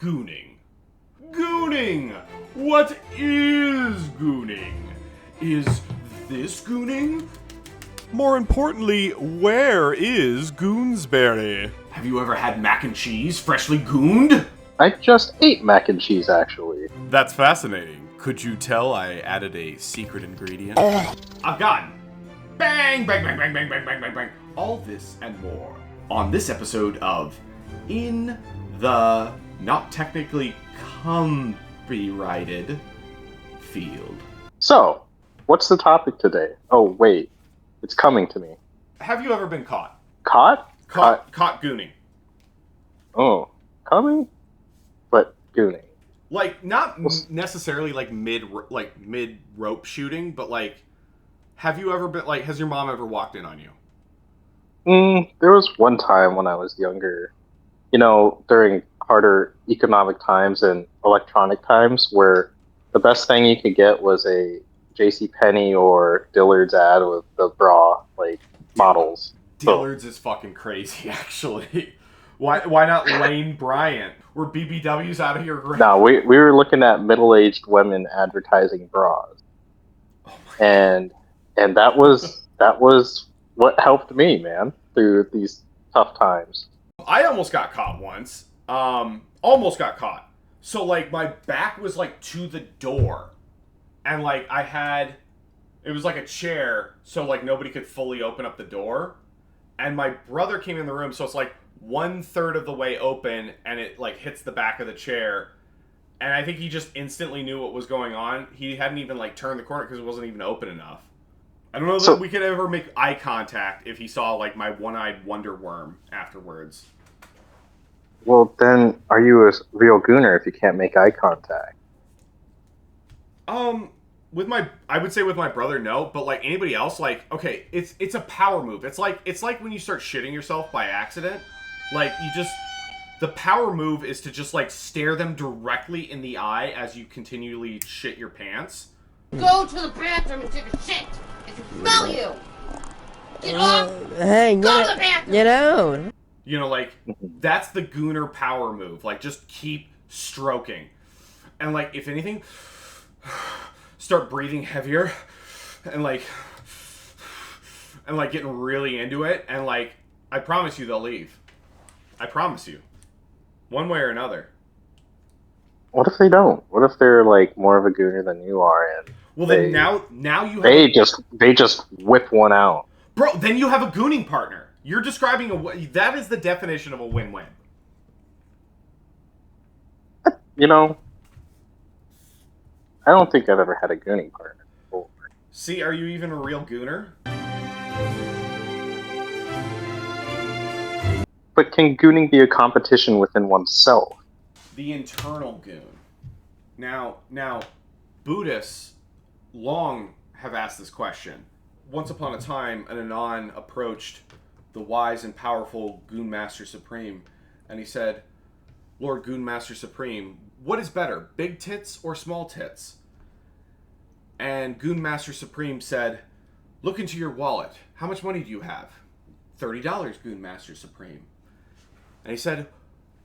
Gooning. Gooning! What is gooning? Is this gooning? More importantly, where is Goonsberry? Have you ever had mac and cheese freshly gooned? I just ate mac and cheese, actually. That's fascinating. Could you tell I added a secret ingredient? I've gotten bang, bang, bang, bang, bang, bang, bang, bang, bang. All this and more on this episode of In the Not Technically Copyrighted Field. So, what's the topic today? Oh, wait. It's coming to me. Have you ever been caught? Caught? Caught gooning. Oh, coming? But gooning. Like, not necessarily like mid rope shooting, but like, have you ever been, like, has your mom ever walked in on you? There was one time when I was younger, during harder economic times and electronic times, where the best thing you could get was a JCPenney or Dillard's ad with the bra, models. Dillard's is fucking crazy, actually. Why not Lane Bryant? Were BBWs out of here? No, we were looking at middle-aged women advertising bras. Oh and that was what helped me, man, through these tough times. I almost got caught once. Almost got caught. So, like, my back was, like, to the door. And, like, it was like a chair, so, like, nobody could fully open up the door. And my brother came in the room, so it's, like, 1/3 of the way open, and it, like, hits the back of the chair. And I think he just instantly knew what was going on. He hadn't even, like, turned the corner because it wasn't even open enough. I don't know that we could ever make eye contact if he saw, like, my one-eyed wonder worm afterwards. Well, then, are you a real gooner if you can't make eye contact? I would say with my brother, no, but like anybody else, like, okay, it's a power move. It's like when you start shitting yourself by accident. Like, the power move is to just, like, stare them directly in the eye as you continually shit your pants. Go to the bathroom and take a shit. I can smell you. Get off. Hey, Go to the bathroom. Get out. Like, that's the gooner power move. Like, just keep stroking. And, like, if anything, start breathing heavier and getting really into it. And, like, I promise you they'll leave. I promise you. One way or another. What if they don't? What if they're, like, more of a gooner than you are, and then now you have they just whip one out. Bro, then you have a gooning partner. You're describing that is the definition of a win-win. I don't think I've ever had a gooning partner before. See, are you even a real gooner? But can gooning be a competition within oneself? The internal goon. Now, Buddhists long have asked this question. Once upon a time, an Anon approached the wise and powerful Goon Master Supreme, and he said, "Lord Goon Master Supreme, what is better, big tits or small tits?" And Goon Master Supreme said, "Look into your wallet. How much money do you have?" $30, Goon Master Supreme. And he said,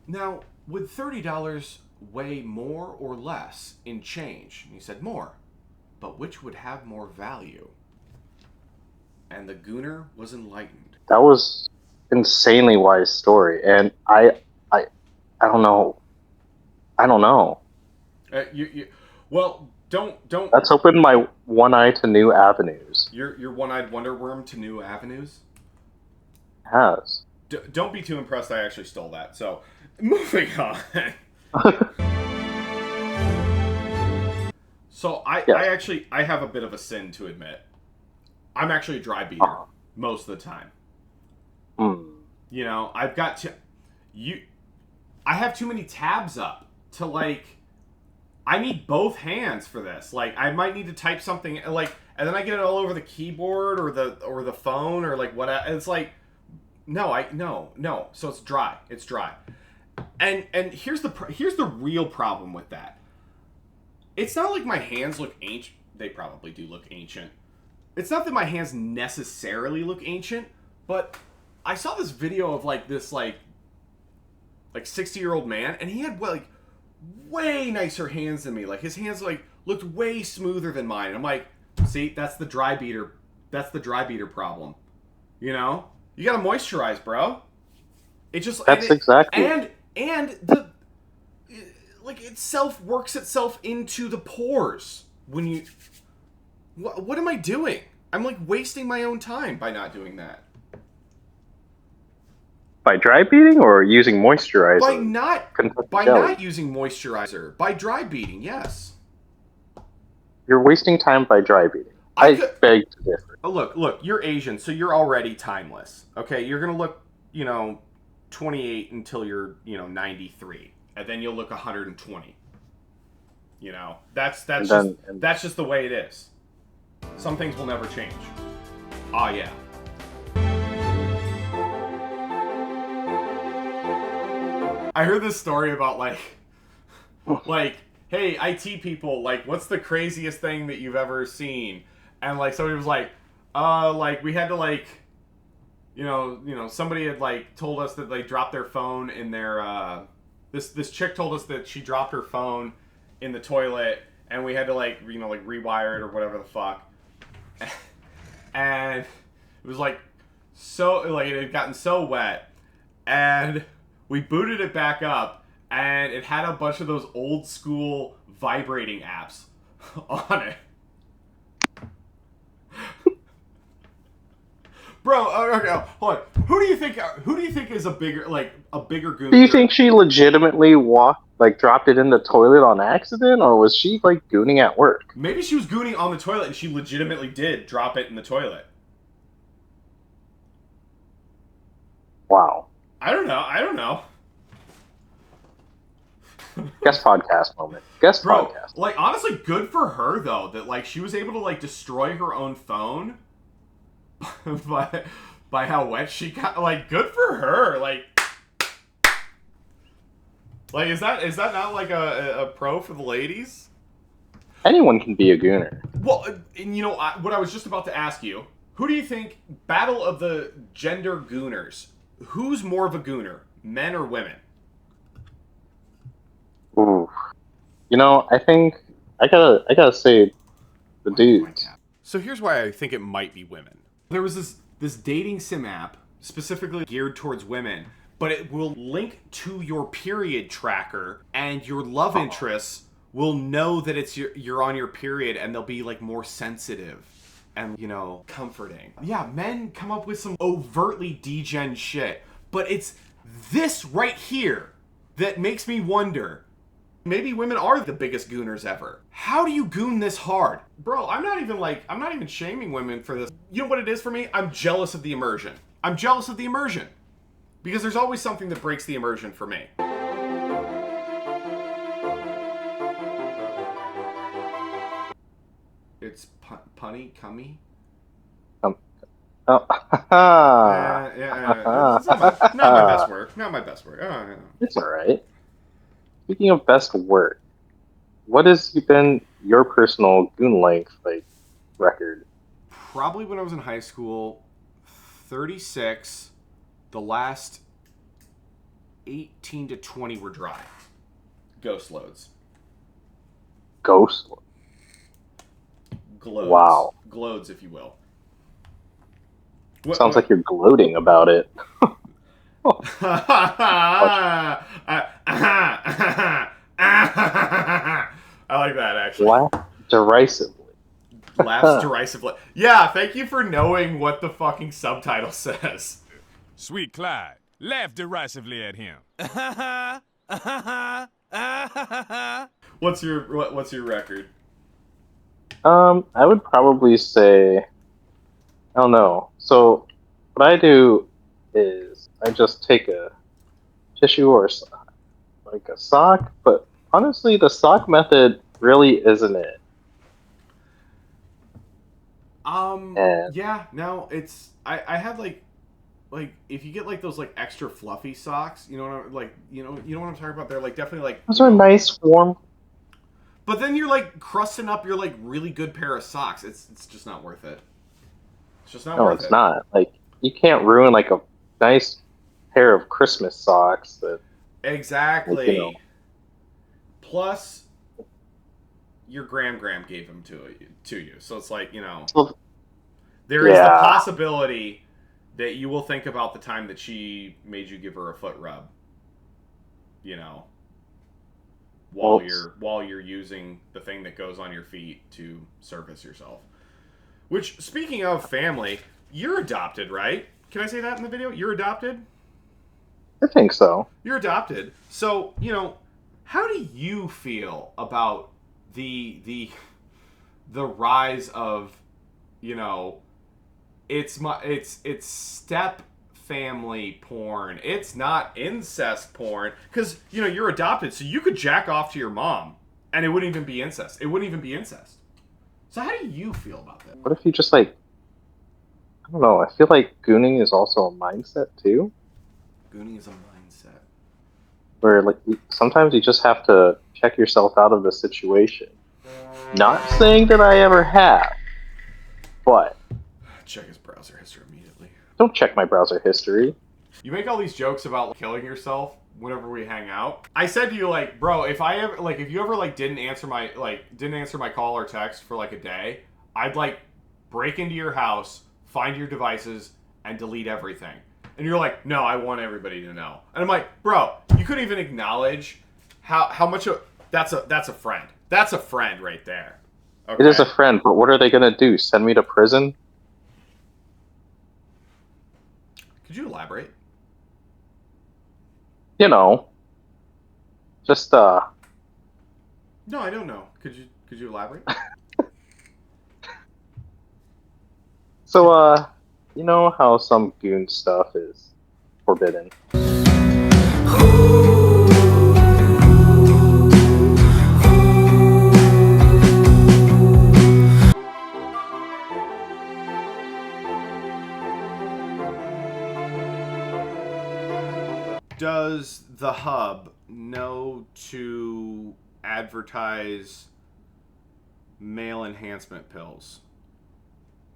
"Now, would $30 weigh more or less in change?" And he said, "More. But which would have more value?" And the gooner was enlightened. That was insanely wise story, and I don't know. I don't know. Well, don't. That's opened my one eye to new avenues. Your one-eyed wonder worm to new avenues. It has. Don't be too impressed. I actually stole that. So, moving on. So I have a bit of a sin to admit. I'm actually a dry beater most of the time. I've got to. I have too many tabs up to, like. I need both hands for this. Like, I might need to type something, like, and then I get it all over the keyboard or the phone or like what. It's like, no. So it's dry. It's dry. And here's the real problem with that. It's not like my hands look ancient. They probably do look ancient. It's not that my hands necessarily look ancient, but I saw this video of, like, this, like 60-year-old man, and he had, like, way nicer hands than me. Like his hands like looked way smoother than mine. And I'm like, see, that's the dry beater. That's the dry beater problem. You know, you gotta moisturize, bro. It just exactly. and the like it works itself into the pores when you. What am I doing? I'm like wasting my own time by not doing that. By dry beating or using moisturizer? By not using moisturizer. By dry beating, yes. You're wasting time by dry beating. I beg to differ. Oh, look, you're Asian, so you're already timeless. Okay, you're gonna look, 28 until you're, 93, and then you'll look 120. That's just the way it is. Some things will never change. Ah, yeah. I heard this story about like, hey, IT people, like, what's the craziest thing that you've ever seen? And like somebody was like, we had to like, somebody had like told us that they dropped their phone in their, this chick told us that she dropped her phone in the toilet, and we had to like, rewire it or whatever the fuck. And it was like, so like it had gotten so wet, and we booted it back up, and it had a bunch of those old school vibrating apps on it. Bro, okay, hold on. Who do you think is a bigger goon? Do you think she legitimately dropped it in the toilet on accident, or was she like gooning at work? Maybe she was gooning on the toilet and she legitimately did drop it in the toilet. Wow. I don't know. Guest podcast moment. Podcast. Like, honestly, good for her though that like she was able to like destroy her own phone by how wet she got. Like, good for her. Like is that not like a pro for the ladies? Anyone can be a gooner. Well, and what I was just about to ask you, who do you think, battle of the gender gooners, who's more of a gooner, men or women? Ooh. I think I gotta say the dudes. So here's why I think it might be women. There was this dating sim app specifically geared towards women, but it will link to your period tracker, and your love interests will know that it's you're on your period, and they'll be like more sensitive and comforting. Yeah, men come up with some overtly degen shit, but it's this right here that makes me wonder. Maybe women are the biggest gooners ever. How do you goon this hard? Bro, I'm not even shaming women for this. You know what it is for me? I'm jealous of the immersion. Because there's always something that breaks the immersion for me. It's punny, cummy. Oh. Yeah. It's not my best work. Not my best work. Oh. It's alright. Speaking of best work, what has been your personal goon length record? Probably when I was in high school, 36. The last 18 to 20 were dry. Ghost loads. Ghost? Glodes. Wow. Glodes, if you will. Sounds like you're gloating about it. I like that, actually. Laugh derisively. Laughs derisively. Yeah, thank you for knowing what the fucking subtitle says. Sweet Clyde, laugh derisively at him. What's your record? I would probably say, I don't know. So, what I do is I just take a tissue or like a sock, but honestly, the sock method really isn't it. Yeah, no, it's I have like if you get like those like extra fluffy socks, you know what I'm talking about? They're like definitely like those are nice, warm. But then you're like crusting up your like really good pair of socks. It's just not worth it. It's just not worth it. No, it's not. Like, you can't ruin like a nice pair of Christmas socks that exactly. Plus, your gram gave him to you. So it's like, Well, there is the yeah. possibility that you will think about the time that she made you give her a foot rub. While you're using the thing that goes on your feet to service yourself. Which, speaking of family, you're adopted, right? Can I say that in the video? You're adopted? I think so. You're adopted. So, how do you feel about the rise of, it's step family porn. It's not incest porn, because you're adopted, so you could jack off to your mom and it wouldn't even be incest. So how do you feel about that? What if you just I don't know, I feel like gooning is also a mindset too. Gooning is a mindset. Where sometimes you just have to check yourself out of the situation. Not saying that I ever have, but check his browser history immediately. Don't check my browser history. You make all these jokes about killing yourself whenever we hang out. I said to you, bro, if you ever didn't answer my call or text for a day, I'd break into your house, find your devices, and delete everything. And you're like, no, I want everybody to know. And I'm like, bro, you couldn't even acknowledge how much that's a friend. That's a friend right there. Okay? It is a friend, but what are they gonna do? Send me to prison? Could you elaborate? Just No, I don't know. Could you elaborate? So you know how some goon stuff is forbidden. Does the hub know to advertise male enhancement pills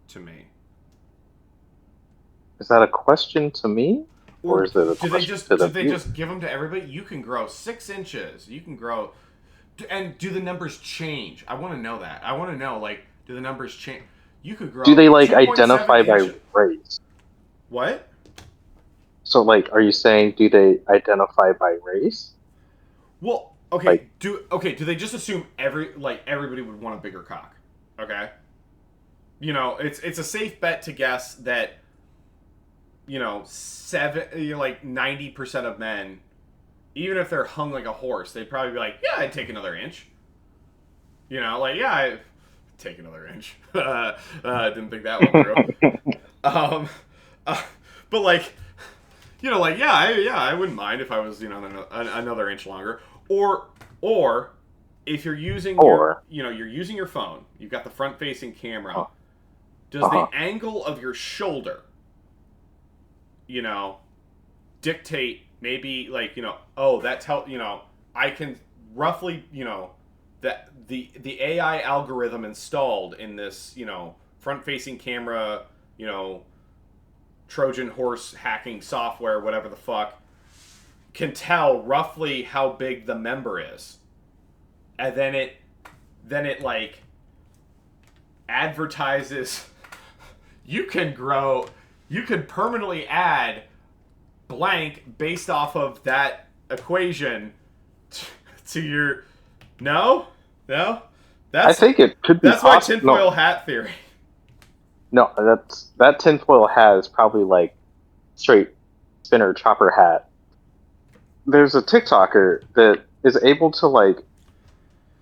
to me? Is that a question to me? Or is it a question to the do they just give them to everybody? You can grow 6 inches. You can grow... And do the numbers change? I want to know that. I want to know, do the numbers change? You could grow... Do they, identify by race? What? So, are you saying, do they identify by race? Well, okay, do they just assume everybody would want a bigger cock? Okay? It's a safe bet to guess that 90% of men, even if they're hung like a horse, they'd probably be like, yeah, I'd take another inch. Yeah, I'd take another inch. Didn't think that one through. But I wouldn't mind if I was, another inch longer. Or if you're using you're using your phone, you've got the front-facing camera. Does the angle of your shoulder, dictate maybe I can roughly, that the AI algorithm installed in this, front-facing camera, Trojan horse hacking software, whatever the fuck, can tell roughly how big the member is, and then it advertises you can permanently add blank based off of that equation to your... No, I think it could be. That's my tinfoil hat theory. No, that tinfoil hat is probably straight spinner chopper hat. There's a TikToker that is able to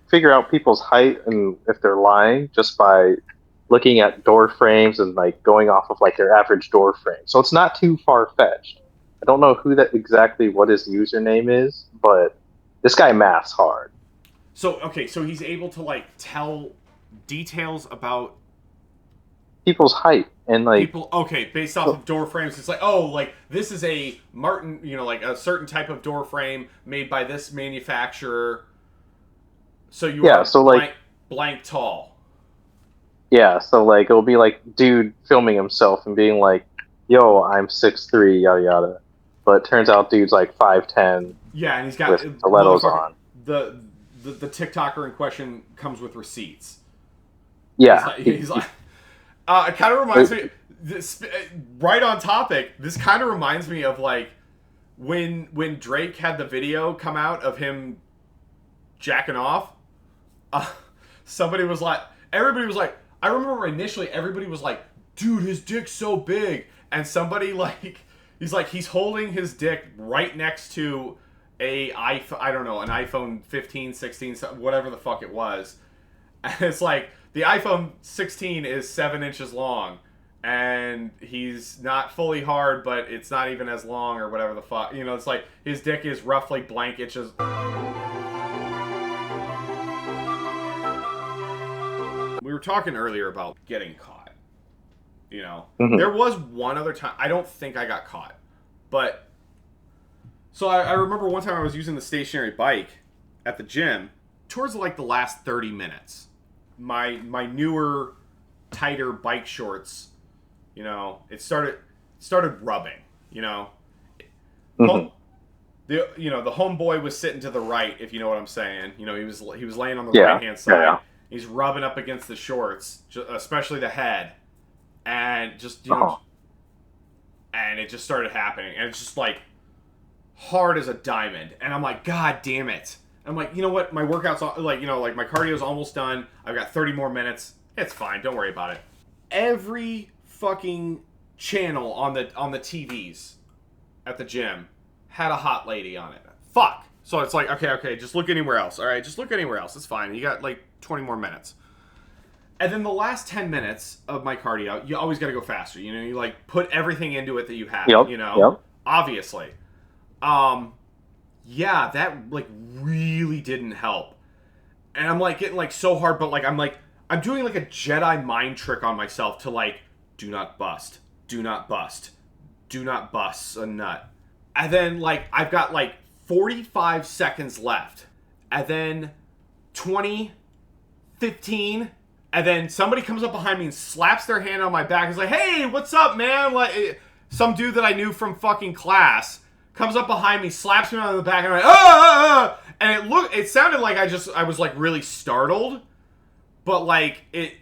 figure out people's height and if they're lying just by looking at door frames and going off of their average door frame. So it's not too far fetched. I don't know what his username is, but this guy maths hard. So he's able to tell details about people's height and people. Okay, based off of door frames, it's this is a Martin, a certain type of door frame made by this manufacturer. So you are blank tall. Yeah, so it'll be dude filming himself and being yo, I'm 6'3", yada yada. But it turns out dude's 5'10". Yeah, and he's got with stilettos on. The the TikToker in question comes with receipts. Yeah. He's like it kind of reminds me. This, right on topic. This kind of reminds me of like when Drake had the video come out of him jacking off. Everybody was like, I remember initially everybody was like, dude, his dick's so big, and somebody like, he's holding his dick right next to an iPhone 15, 16, whatever the fuck it was, and it's like the iPhone 16 is 7 inches long, and he's not fully hard, but it's not even as long or whatever the fuck, it's like his dick is roughly blank inches. We were talking earlier about getting caught. Mm-hmm. There was one other time. I don't think I got caught. But, so I remember one time I was using the stationary bike at the gym. Towards like the last 30 minutes, my newer, tighter bike shorts, it started rubbing, Mm-hmm. The homeboy was sitting to the right, if you know what I'm saying. He was laying on the right-hand side. Yeah. He's rubbing up against the shorts, especially the head, and just and it just started happening, and it's just like hard as a diamond, and I'm like, God damn it! I'm like, you know what? My workout's like my cardio's almost done. I've got 30 more minutes. It's fine. Don't worry about it. Every fucking channel on the TVs at the gym had a hot lady on it. Fuck. So it's like, okay, just look anywhere else. All right, just look anywhere else. It's fine. You got like 20 more minutes. And then the last 10 minutes of my cardio, you always got to go faster. You like put everything into it that you have, Yep. Obviously. Yeah, that like really didn't help. And I'm like getting like so hard, but like I'm doing like a Jedi mind trick on myself to like, do not bust. Do not bust. Do not bust a nut. And then like I've got like 45 seconds left, and then 20, 15, and then somebody comes up behind me and slaps their hand on my back. He's like, hey, what's up, man? Like, some dude that I knew from fucking class comes up behind me, slaps me on the back, and I'm like, ah! And it sounded like I was like really startled, but like it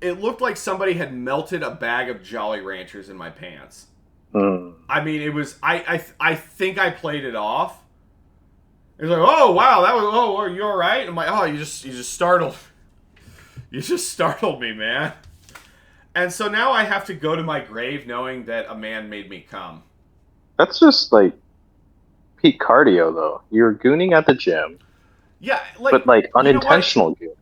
looked like somebody had melted a bag of Jolly Ranchers in my pants. I mean, it was. I think I played it off. It was like, oh wow, that was. Oh, are you all right? I'm like, oh, you just startled. You just startled me, man. And so now I have to go to my grave knowing that a man made me come. That's just like peak cardio, though. You're gooning at the gym. Yeah, but like unintentional goon.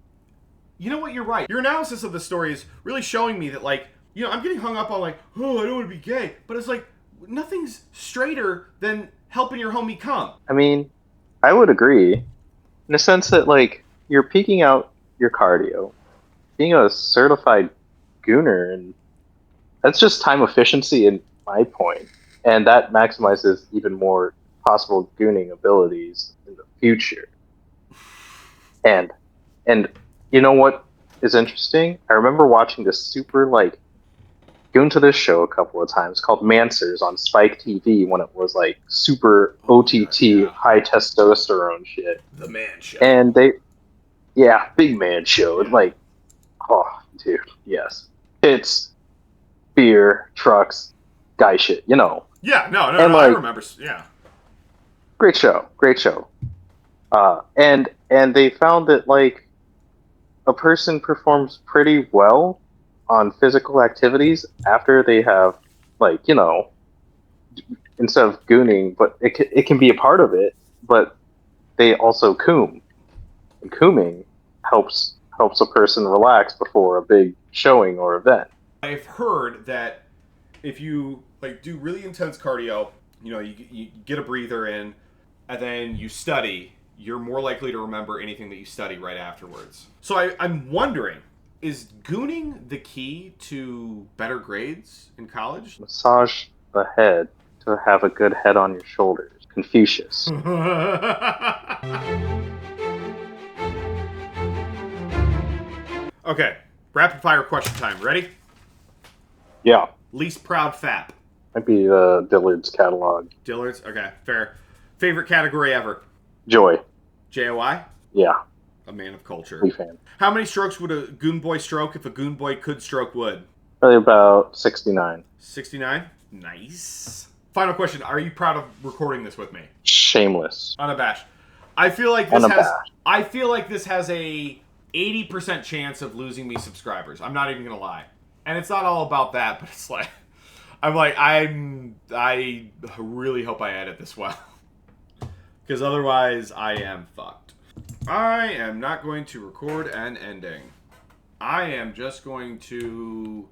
You know what? You're right. Your analysis of the story is really showing me that, like, I'm getting hung up on, like, oh, I don't want to be gay. But it's like, nothing's straighter than helping your homie come. I mean, I would agree. In the sense that, like, you're peaking out your cardio. Being a certified gooner, and that's just time efficiency in my point. And that maximizes even more possible gooning abilities in the future. And you know what is interesting? I remember watching this super, like, goon to this show a couple of times called Mansers on Spike TV when it was, like, super OTT, high testosterone shit. The man show. And big man show. Yeah. Like, oh, dude, yes. It's beer, trucks, guy shit, Yeah, no, like, I remember, yeah. Great show. And they found that, like, a person performs pretty well on physical activities after they have, like, instead of gooning, but it can be a part of it, but they also coom. And cooming helps a person relax before a big showing or event. I've heard that if you, like, do really intense cardio, you get a breather in, and then you study, you're more likely to remember anything that you study right afterwards. So I'm wondering, is gooning the key to better grades in college? Massage the head to have a good head on your shoulders. Confucius. Okay, rapid fire question time. Ready? Yeah. Least proud fap. Might be Dillard's catalog. Dillard's? Okay, fair. Favorite category ever? Joy. J-O-I? Yeah, A man of culture. big fan. How many strokes would a Goon Boy stroke if a Goon Boy could stroke wood? Probably about 69. 69? Nice. Final question. Are you proud of recording this with me? Shameless. Unabashed. I feel like this has a 80% chance of losing me subscribers. I'm not even gonna lie. And it's not all about that, but it's like I really hope I edit this well. Because otherwise I am fucked. I am not going to record an ending. I am just going to